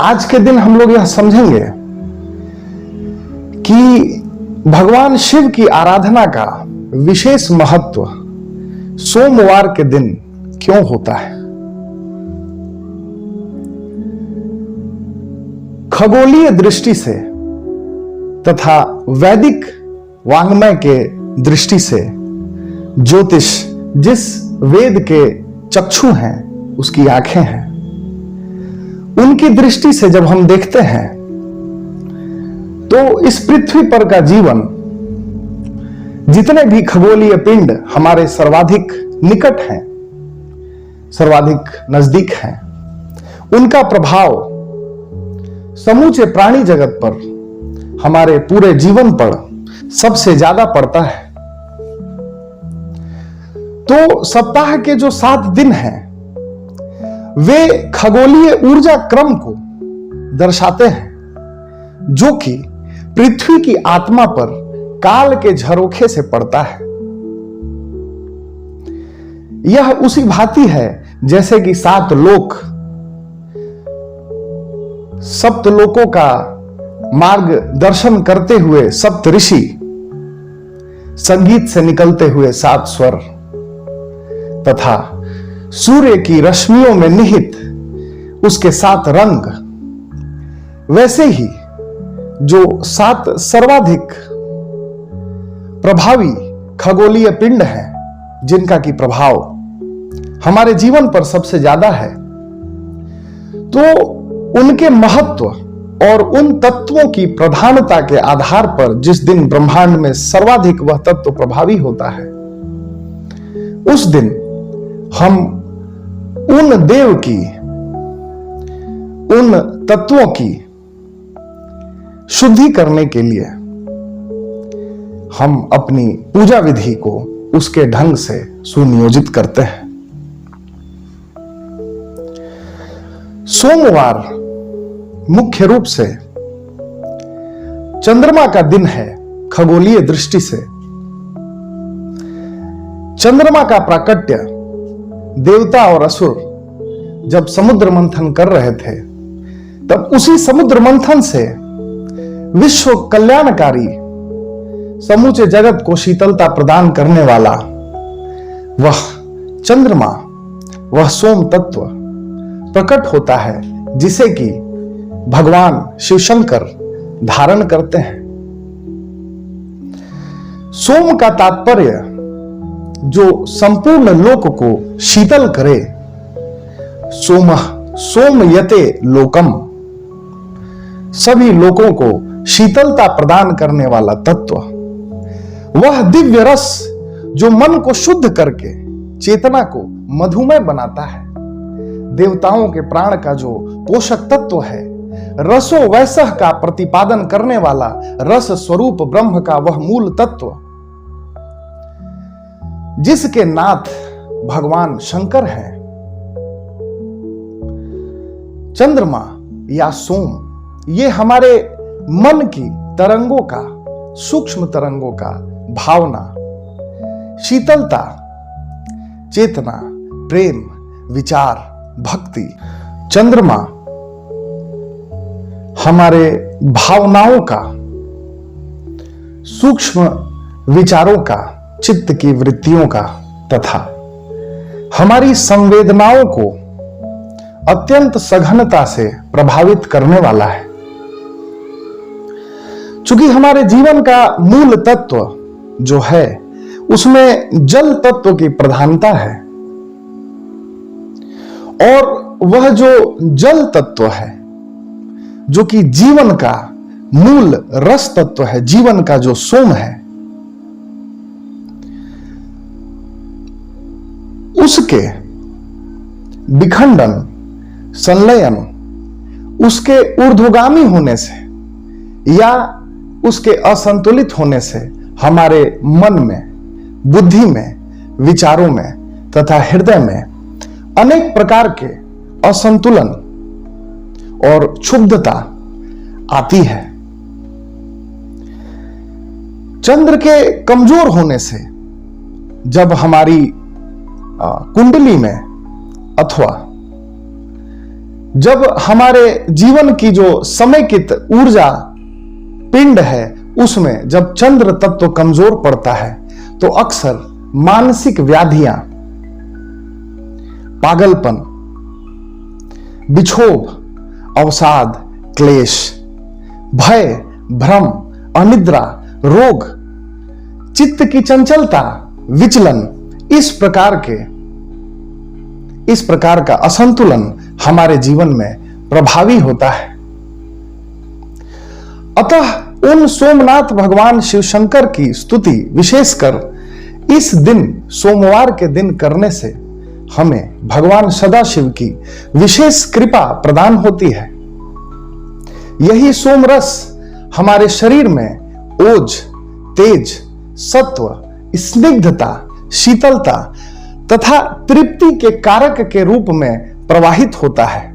आज के दिन हम लोग यह समझेंगे कि भगवान शिव की आराधना का विशेष महत्व सोमवार के दिन क्यों होता है। खगोलीय दृष्टि से तथा वैदिक वांग्मय के दृष्टि से ज्योतिष जिस वेद के चक्षु हैं उसकी आंखें हैं, उनकी दृष्टि से जब हम देखते हैं तो इस पृथ्वी पर का जीवन, जितने भी खगोलीय पिंड हमारे सर्वाधिक निकट हैं, सर्वाधिक नजदीक हैं, उनका प्रभाव समूचे प्राणी जगत पर, हमारे पूरे जीवन पर सबसे ज्यादा पड़ता है। तो सप्ताह के जो 7 दिन हैं वे खगोलीय ऊर्जा क्रम को दर्शाते हैं, जो कि पृथ्वी की आत्मा पर काल के झरोखे से पड़ता है। यह उसी भांति है जैसे कि 7 लोक, सप्त लोकों का मार्गदर्शन करते हुए सप्त ऋषि, संगीत से निकलते हुए 7 स्वर तथा सूर्य की रश्मियों में निहित उसके 7 रंग, वैसे ही जो 7 सर्वाधिक प्रभावी खगोलीय पिंड हैं, जिनका की प्रभाव हमारे जीवन पर सबसे ज्यादा है, तो उनके महत्व और उन तत्वों की प्रधानता के आधार पर जिस दिन ब्रह्मांड में सर्वाधिक वह तत्व प्रभावी होता है, उस दिन हम उन देव की, उन तत्वों की शुद्धि करने के लिए हम अपनी पूजा विधि को उसके ढंग से सुनियोजित करते हैं। सोमवार मुख्य रूप से चंद्रमा का दिन है। खगोलीय दृष्टि से चंद्रमा का प्राकट्य देवता और असुर जब समुद्र मंथन कर रहे थे, तब उसी समुद्र मंथन से विश्व कल्याणकारी, समूचे जगत को शीतलता प्रदान करने वाला वह चंद्रमा, वह सोम तत्व प्रकट होता है, जिसे कि भगवान शिव शंकर धारण करते हैं। सोम का तात्पर्य जो संपूर्ण लोक को शीतल करे, सोमयते लोकम, सभी लोगों को शीतलता प्रदान करने वाला तत्व, वह दिव्य रस जो मन को शुद्ध करके चेतना को मधुमय बनाता है, देवताओं के प्राण का जो पोषक तत्व है, रसो वैसह का प्रतिपादन करने वाला रस स्वरूप ब्रह्म का वह मूल तत्व, जिसके नाथ भगवान शंकर हैं। चंद्रमा या सोम, ये हमारे मन की तरंगों का, सूक्ष्म तरंगों का भावना, शीतलता, चेतना, प्रेम, विचार, भक्ति, चंद्रमा हमारे भावनाओं का, सूक्ष्म विचारों का, चित्त की वृत्तियों का तथा हमारी संवेदनाओं को अत्यंत सघनता से प्रभावित करने वाला है। चूंकि हमारे जीवन का मूल तत्व जो है उसमें जल तत्व की प्रधानता है, और वह जो जल तत्व है, जो कि जीवन का मूल रस तत्व है, जीवन का जो सोम है, उसके विखंडन, संलयन, उसके ऊर्ध्वगामी होने से या उसके असंतुलित होने से हमारे मन में, बुद्धि में, विचारों में तथा हृदय में अनेक प्रकार के असंतुलन और क्षुब्धता आती है। चंद्र के कमजोर होने से जब हमारी कुंडली में अथवा जब हमारे जीवन की जो समेकित ऊर्जा पिंड है उसमें जब चंद्र तत्व कमजोर पड़ता है तो अक्सर मानसिक व्याधियां, पागलपन, बिक्षोभ, अवसाद, क्लेश, भय, भ्रम, अनिद्रा, रोग, चित्त की चंचलता, विचलन, इस प्रकार का असंतुलन हमारे जीवन में प्रभावी होता है। अतः उन सोमनाथ भगवान शिव शंकर की स्तुति विशेषकर इस दिन सोमवार के दिन करने से हमें भगवान सदाशिव की विशेष कृपा प्रदान होती है। यही सोमरस हमारे शरीर में ओज, तेज, सत्व, स्निग्धता, शीतलता तथा तृप्ति के कारक के रूप में प्रवाहित होता है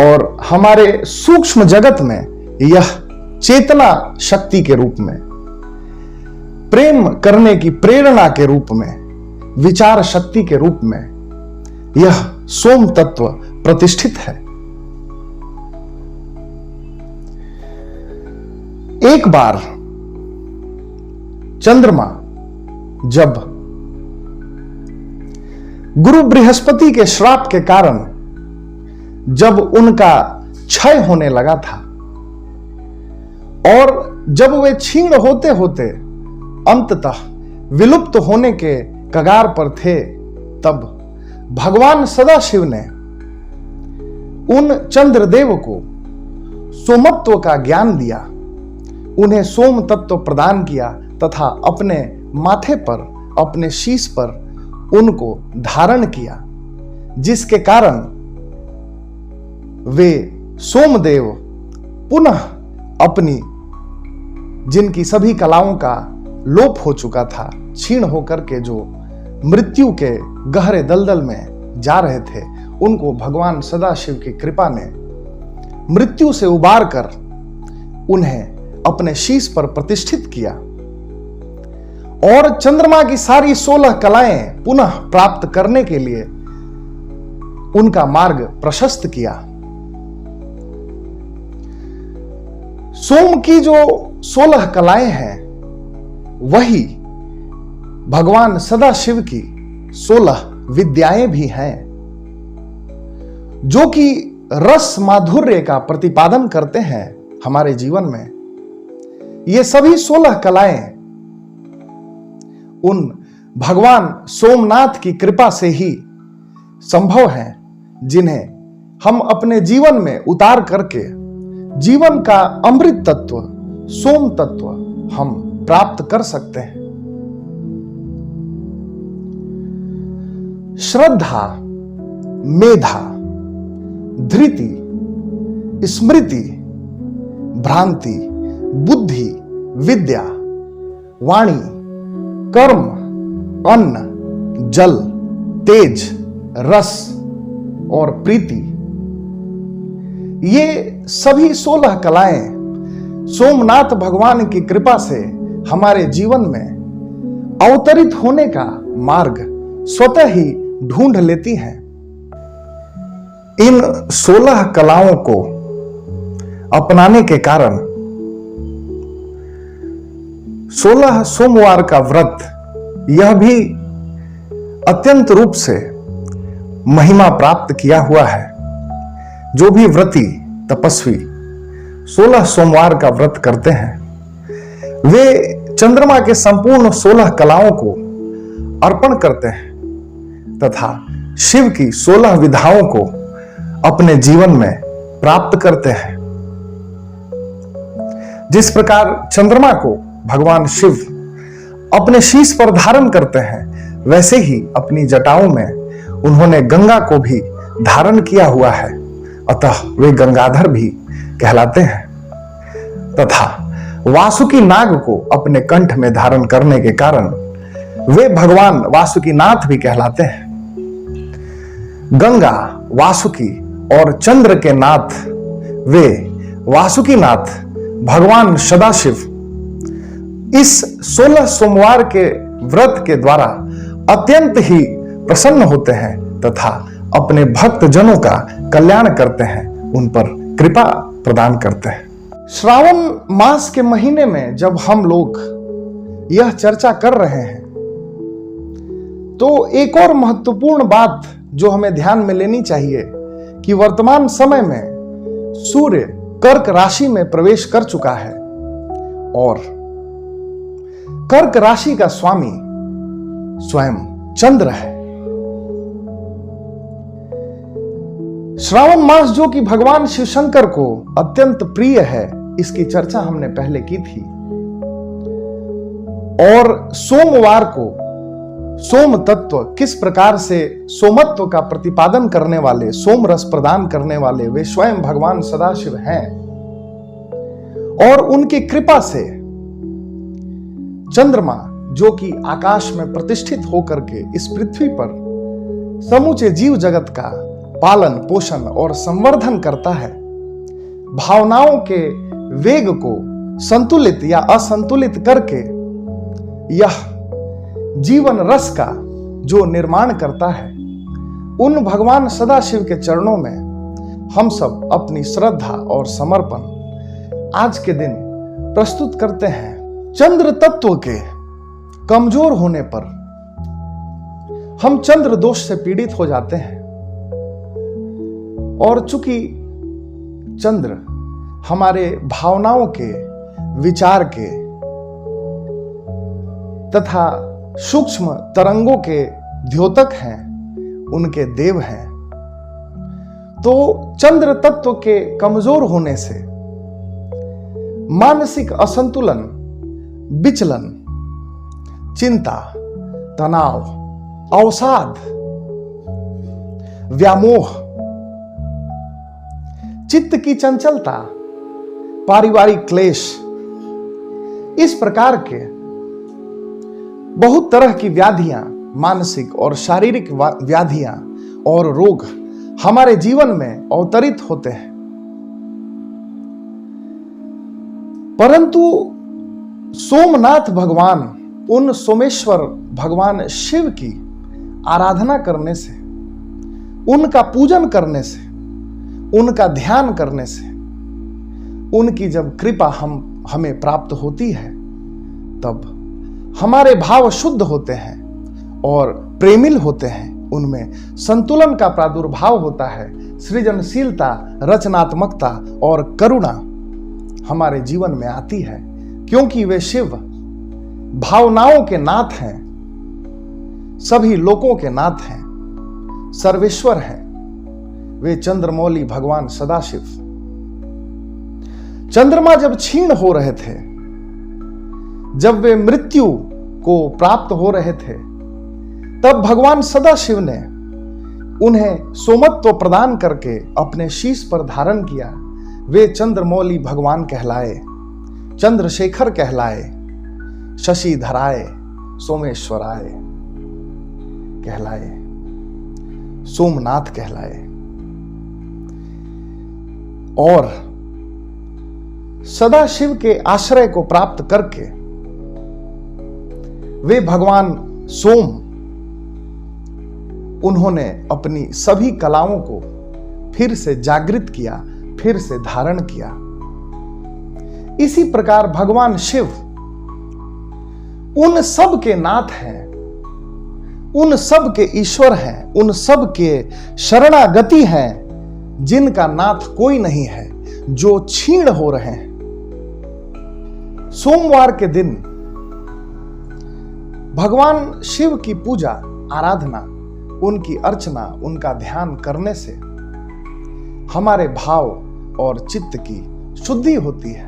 और हमारे सूक्ष्म जगत में यह चेतना शक्ति के रूप में, प्रेम करने की प्रेरणा के रूप में, विचार शक्ति के रूप में यह सोम तत्व प्रतिष्ठित है। एक बार चंद्रमा जब गुरु बृहस्पति के श्राप के कारण जब उनका क्षय होने लगा था और जब वे क्षीण होते होते अंततः विलुप्त होने के कगार पर थे, तब भगवान सदाशिव ने उन चंद्रदेव को सोमत्व का ज्ञान दिया, उन्हें सोम तत्व प्रदान किया तथा अपने माथे पर, अपने शीश पर उनको धारण किया, जिसके कारण वे सोमदेव पुनः अपनी, जिनकी सभी कलाओं का लोप हो चुका था, क्षीण होकर के जो मृत्यु के गहरे दलदल में जा रहे थे, उनको भगवान सदाशिव की कृपा ने मृत्यु से उबार कर उन्हें अपने शीश पर प्रतिष्ठित किया और चंद्रमा की सारी 16 कलाएं पुनः प्राप्त करने के लिए उनका मार्ग प्रशस्त किया। सोम की जो 16 कलाएं हैं वही भगवान सदाशिव की 16 विद्याएं भी हैं, जो कि रस माधुर्य का प्रतिपादन करते हैं हमारे जीवन में। ये सभी 16 कलाएं उन भगवान सोमनाथ की कृपा से ही संभव हैं, जिन्हें हम अपने जीवन में उतार करके जीवन का अमृत तत्व, सोम तत्व हम प्राप्त कर सकते हैं। श्रद्धा, मेधा, धृति, स्मृति, भ्रांति, बुद्धि, विद्या, वाणी, कर्म, अन्न, जल, तेज, रस और प्रीति, ये सभी 16 कलाएं सोमनाथ भगवान की कृपा से हमारे जीवन में अवतरित होने का मार्ग स्वतः ही ढूंढ लेती हैं। इन 16 कलाओं को अपनाने के कारण 16 सोमवार का व्रत यह भी अत्यंत रूप से महिमा प्राप्त किया हुआ है। जो भी व्रती तपस्वी 16 सोमवार का व्रत करते हैं वे चंद्रमा के संपूर्ण 16 कलाओं को अर्पण करते हैं तथा शिव की 16 विधाओं को अपने जीवन में प्राप्त करते हैं। जिस प्रकार चंद्रमा को भगवान शिव अपने शीश पर धारण करते हैं, वैसे ही अपनी जटाओं में उन्होंने गंगा को भी धारण किया हुआ है, अतः वे गंगाधर भी कहलाते हैं। तथा वासुकी नाग को अपने कंठ में धारण करने के कारण वे भगवान वासुकीनाथ भी कहलाते हैं। गंगा, वासुकी और चंद्र के नाथ वे वासुकीनाथ भगवान सदाशिव इस 16 सोमवार के व्रत के द्वारा अत्यंत ही प्रसन्न होते हैं तथा अपने भक्त जनों का कल्याण करते हैं, उन पर कृपा प्रदान करते हैं। श्रावण मास के महीने में जब हम लोग यह चर्चा कर रहे हैं तो एक और महत्वपूर्ण बात जो हमें ध्यान में लेनी चाहिए कि वर्तमान समय में सूर्य कर्क राशि में प्रवेश कर चुका है और कर्क राशि का स्वामी स्वयं चंद्र है। श्रावण मास जो कि भगवान शिव शंकर को अत्यंत प्रिय है, इसकी चर्चा हमने पहले की थी। और सोमवार को सोम तत्व किस प्रकार से सोमत्व का प्रतिपादन करने वाले, सोम रस प्रदान करने वाले वे स्वयं भगवान सदाशिव हैं और उनकी कृपा से चंद्रमा जो कि आकाश में प्रतिष्ठित होकर के इस पृथ्वी पर समूचे जीव जगत का पालन पोषण और संवर्धन करता है, भावनाओं के वेग को संतुलित या असंतुलित करके यह जीवन रस का जो निर्माण करता है, उन भगवान सदाशिव के चरणों में हम सब अपनी श्रद्धा और समर्पण आज के दिन प्रस्तुत करते हैं। चंद्र तत्व के कमजोर होने पर हम चंद्र दोष से पीड़ित हो जाते हैं और चूंकि चंद्र हमारे भावनाओं के, विचार के तथा सूक्ष्म तरंगों के द्योतक हैं, उनके देव हैं, तो चंद्र तत्व के कमजोर होने से मानसिक असंतुलन, विचलन, चिंता, तनाव, अवसाद, व्यामोह, चित्त की चंचलता, पारिवारिक क्लेश, इस प्रकार के बहुत तरह की व्याधियां, मानसिक और शारीरिक व्याधियां और रोग हमारे जीवन में अवतरित होते हैं। परंतु सोमनाथ भगवान, उन सोमेश्वर भगवान शिव की आराधना करने से, उनका पूजन करने से, उनका ध्यान करने से, उनकी जब कृपा हमें प्राप्त होती है तब हमारे भाव शुद्ध होते हैं और प्रेमिल होते हैं, उनमें संतुलन का प्रादुर्भाव होता है, सृजनशीलता, रचनात्मकता और करुणा हमारे जीवन में आती है, क्योंकि वे शिव भावनाओं के नाथ हैं, सभी लोकों के नाथ हैं, सर्वेश्वर हैं, वे चंद्रमौली भगवान सदाशिव। चंद्रमा जब क्षीण हो रहे थे, जब वे मृत्यु को प्राप्त हो रहे थे, तब भगवान सदाशिव ने उन्हें सोमत्व प्रदान करके अपने शीश पर धारण किया। वे चंद्रमौली भगवान कहलाए, चंद्रशेखर कहलाए, शशिधराय, सोमेश्वराय कहलाए, सोमनाथ कहलाए और सदाशिव के आश्रय को प्राप्त करके वे भगवान सोम, उन्होंने अपनी सभी कलाओं को फिर से जागृत किया, फिर से धारण किया। इसी प्रकार भगवान शिव उन सब के नाथ हैं, उन सब के ईश्वर हैं, उन सब के शरणागति हैं, जिनका नाथ कोई नहीं है, जो क्षीण हो रहे हैं। सोमवार के दिन भगवान शिव की पूजा, आराधना, उनकी अर्चना, उनका ध्यान करने से हमारे भाव और चित्त की शुद्धि होती है,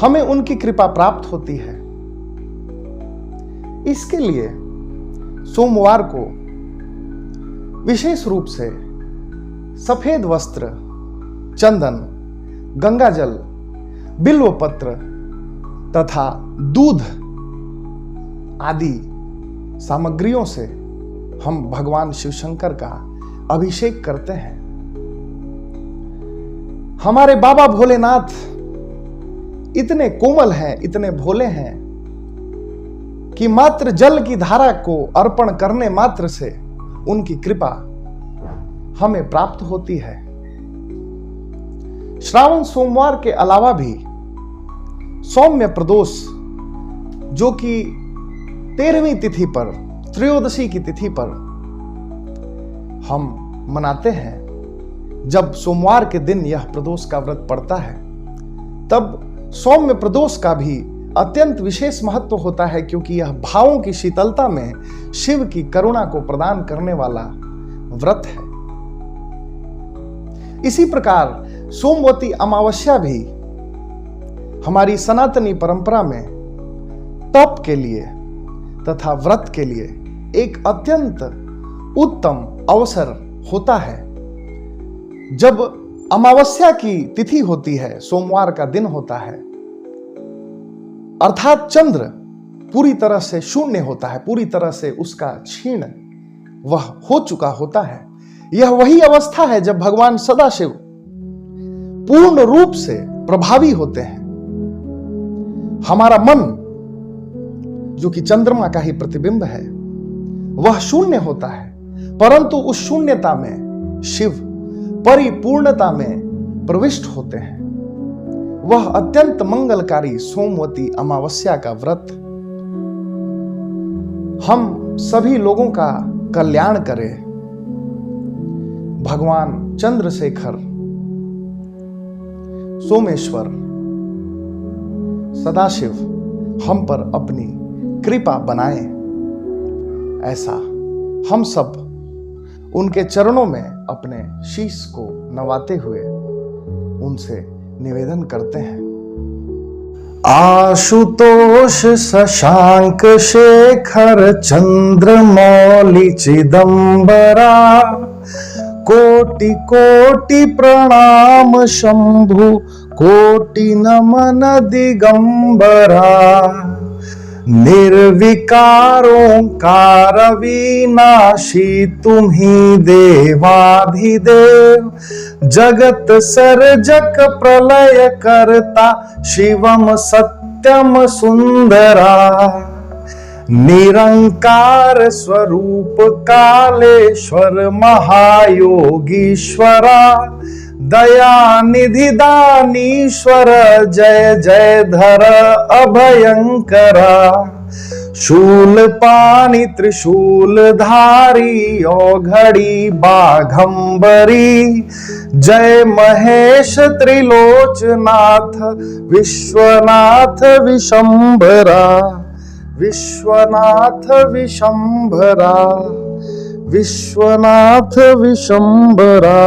हमें उनकी कृपा प्राप्त होती है। इसके लिए सोमवार को विशेष रूप से सफेद वस्त्र, चंदन, गंगाजल, बिल्वपत्र तथा दूध आदि सामग्रियों से हम भगवान शिव शंकर का अभिषेक करते हैं। हमारे बाबा भोलेनाथ इतने कोमल हैं, इतने भोले हैं कि मात्र जल की धारा को अर्पण करने मात्र से उनकी कृपा हमें प्राप्त होती है। श्रावण सोमवार के अलावा भी सौम्य प्रदोष, जो कि 13वीं तिथि पर, त्रयोदशी की तिथि पर हम मनाते हैं, जब सोमवार के दिन यह प्रदोष का व्रत पड़ता है, तब सौम्य प्रदोष का भी अत्यंत विशेष महत्व होता है, क्योंकि यह भावों की शीतलता में शिव की करुणा को प्रदान करने वाला व्रत है। इसी प्रकार सोमवती अमावस्या भी हमारी सनातनी परंपरा में तप के लिए तथा व्रत के लिए एक अत्यंत उत्तम अवसर होता है। जब अमावस्या की तिथि होती है, सोमवार का दिन होता है, अर्थात चंद्र पूरी तरह से शून्य होता है, पूरी तरह से उसका क्षीण वह हो चुका होता है। यह वही अवस्था है जब भगवान सदाशिव पूर्ण रूप से प्रभावी होते हैं। हमारा मन, जो कि चंद्रमा का ही प्रतिबिंब है, वह शून्य होता है, परंतु उस शून्यता में शिव परिपूर्णता में प्रविष्ट होते हैं। वह अत्यंत मंगलकारी सोमवती अमावस्या का व्रत हम सभी लोगों का कल्याण करे। भगवान चंद्रशेखर सोमेश्वर सदाशिव हम पर अपनी कृपा बनाए, ऐसा हम सब उनके चरणों में अपने शीश को नवाते हुए उनसे निवेदन करते हैं। आशुतोष शशांक शेखर चंद्रमौलि चिदंबरा, कोटि कोटि प्रणाम शंभु कोटि नमन दिगंबरा, निर्विकार ओंकार विनाशी तुम्ही देवाधिदेव, जगत सर्जक प्रलय करता शिवम सत्यम सुंदरा, निरंकार स्वरूप कालेश्वर महायोगीश्वरा, दया निधि दानीश्वर जय जय धर अभयंकरा, शूल पाणि त्रिशूल धारी औघड़ी बाघंबरी, जय महेश त्रिलोचनाथ विश्वनाथ विशंभरा, विश्वनाथ विशंभरा, विश्वनाथ विशंभरा।